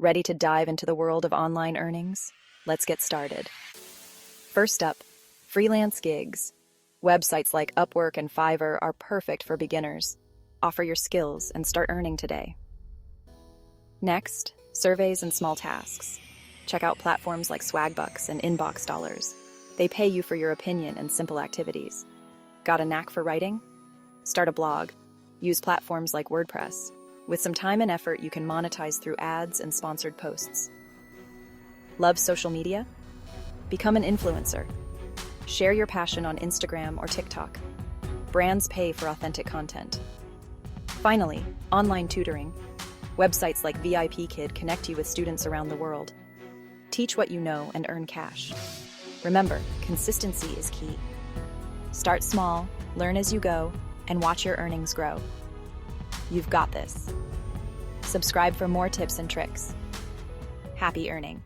Ready to dive into the world of online earnings? Let's get started. First up, freelance gigs. Websites like Upwork and Fiverr are perfect for beginners. Offer your skills and start earning today. Next, surveys and small tasks. Check out platforms like Swagbucks and Inbox Dollars. They pay you for your opinion and simple activities. Got a knack for writing? Start a blog. Use platforms like WordPress. With some time and effort, you can monetize through ads and sponsored posts. Love social media? Become an influencer. Share your passion on Instagram or TikTok. Brands pay for authentic content. Finally, online tutoring. Websites like VIPKid connect you with students around the world. Teach what you know and earn cash. Remember, consistency is key. Start small, learn as you go, and watch your earnings grow. You've got this. Subscribe for more tips and tricks. Happy earning.